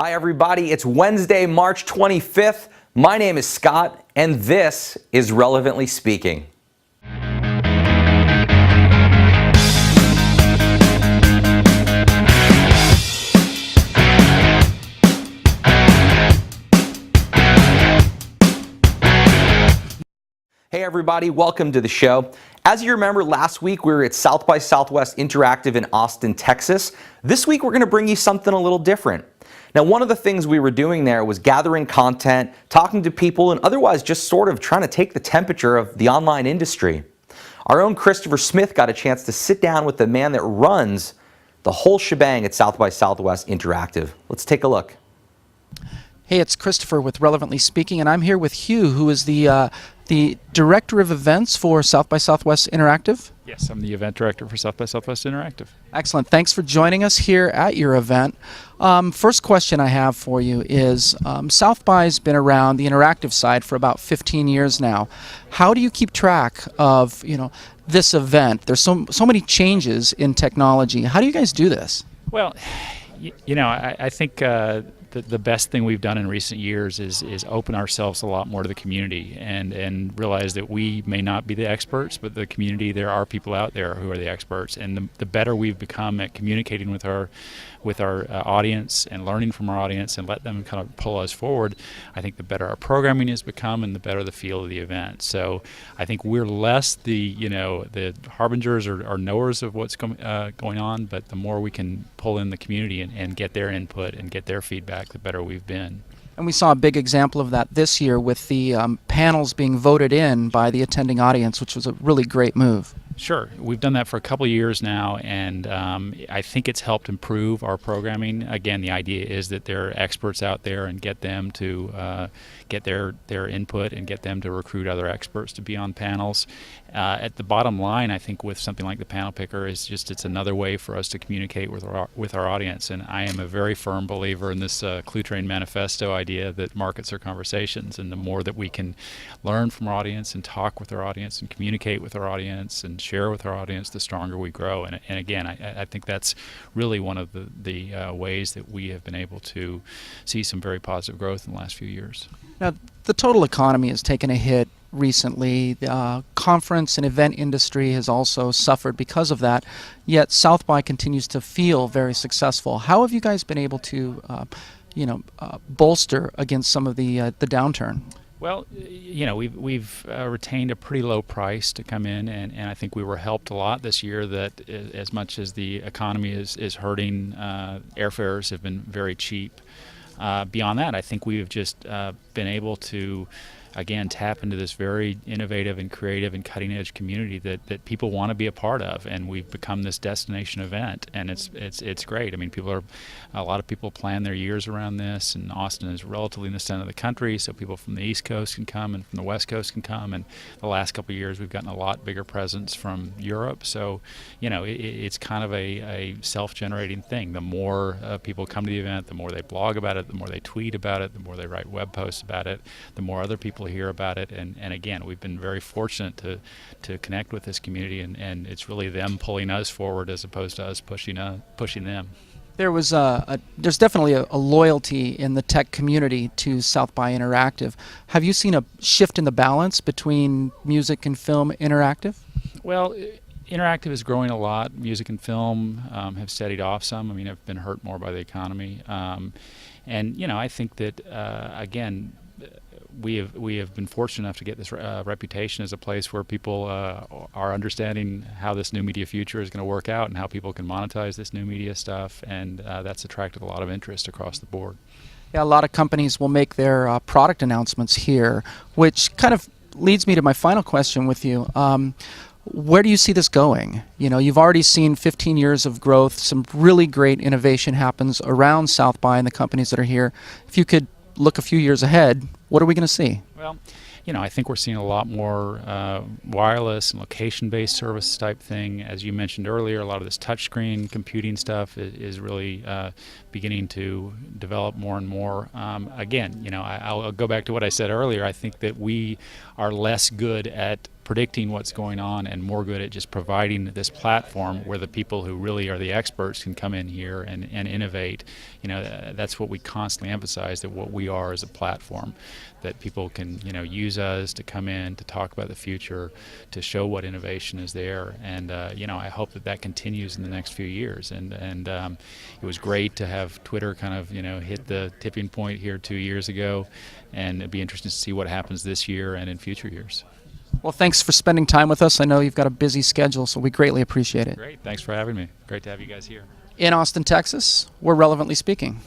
Hi everybody, it's Wednesday, March 25th. My name is Scott, and this is Relevantly Speaking. Hey everybody, welcome to the show. As you remember, last week we were at South by Southwest Interactive in Austin, Texas. This week we're going to bring you something a little different. Now, one of the things we were doing there was gathering content, talking to people, and otherwise just sort of trying to take the temperature of the online industry. Our own Christopher Smith got a chance to sit down with the man that runs the whole shebang at South by Southwest Interactive. Let's take a look. Hey, it's Christopher with Relevantly Speaking, and I'm here with Hugh, who is the Director of Events for South by Southwest Interactive. Yes, I'm the Event Director for South by Southwest Interactive. Excellent. Thanks for joining us here at your event. First question I have for you is, South by's been around the interactive side for about 15 years now. How do you keep track of, this event? There's so many changes in technology. How do you guys do this? Well, I think the best thing we've done in recent years is open ourselves a lot more to the community and realize that we may not be the experts, but the community, there are people out there who are the experts. And the better we've become at communicating with our audience and learning from our audience and let them kind of pull us forward, I think the better our programming has become and the better the feel of the event. So I think we're less the harbingers or knowers of what's going on, but the more we can pull in the community and get their input and get their feedback, the better we've been. And we saw a big example of that this year with the panels being voted in by the attending audience, which was a really great move. Sure. We've done that for a couple of years now, and I think it's helped improve our programming. Again, the idea is that there are experts out there and get them to get their input and get them to recruit other experts to be on panels. At the bottom line, I think with something like the panel picker is just it's another way for us to communicate with our audience. And I am a very firm believer in this Clue Train Manifesto idea that markets are conversations, and the more that we can learn from our audience and talk with our audience and communicate with our audience and share with our audience, the stronger we grow. And again, I think that's really one of the ways that we have been able to see some very positive growth in the last few years. Now, the total economy has taken a hit recently. The conference and event industry has also suffered because of that, yet South by continues to feel very successful. How have you guys been able to bolster against some of the downturn? Well, we've retained a pretty low price to come in, and I think we were helped a lot this year that as much as the economy is hurting, airfares have been very cheap. Beyond that, I think we have just been able to, again, tap into this very innovative and creative and cutting-edge community that people want to be a part of, and we've become this destination event, and it's great. I mean, a lot of people plan their years around this, and Austin is relatively in the center of the country, so people from the East Coast can come and from the West Coast can come, and the last couple of years we've gotten a lot bigger presence from Europe, so it's kind of a self-generating thing. The more people come to the event, the more they blog about it, the more they tweet about it, the more they write web posts about it, the more other people hear about it, and again, we've been very fortunate to connect with this community, and it's really them pulling us forward as opposed to us pushing them. There's definitely a loyalty in the tech community to South by Interactive. Have you seen a shift in the balance between music and film interactive? Well, interactive is growing a lot. Music and film have steadied off some. I mean, have been hurt more by the economy, and I think that again, we have been fortunate enough to get this reputation as a place where people are understanding how this new media future is going to work out and how people can monetize this new media stuff, and that's attracted a lot of interest across the board. Yeah, a lot of companies will make their product announcements here, which kind of leads me to my final question with you. Where do you see this going? You've already seen 15 years of growth. Some really great innovation happens around South by and the companies that are here. If you could look a few years ahead, what are we going to see? Well, I think we're seeing a lot more wireless and location-based service type thing. As you mentioned earlier, a lot of this touchscreen computing stuff is really beginning to develop more and more. Again, I'll go back to what I said earlier. I think that we are less good at predicting what's going on and more good at just providing this platform where the people who really are the experts can come in here and innovate. That's what we constantly emphasize, that what we are is a platform, that people can use us to come in to talk about the future, to show what innovation is there, and I hope that continues in the next few years. And it was great to have Twitter kind of hit the tipping point here 2 years ago, and it'd be interesting to see what happens this year and in future years. Well, thanks for spending time with us. I know you've got a busy schedule, so we greatly appreciate it. Great, thanks for having me. Great to have you guys here. In Austin, Texas, we're Relevantly Speaking.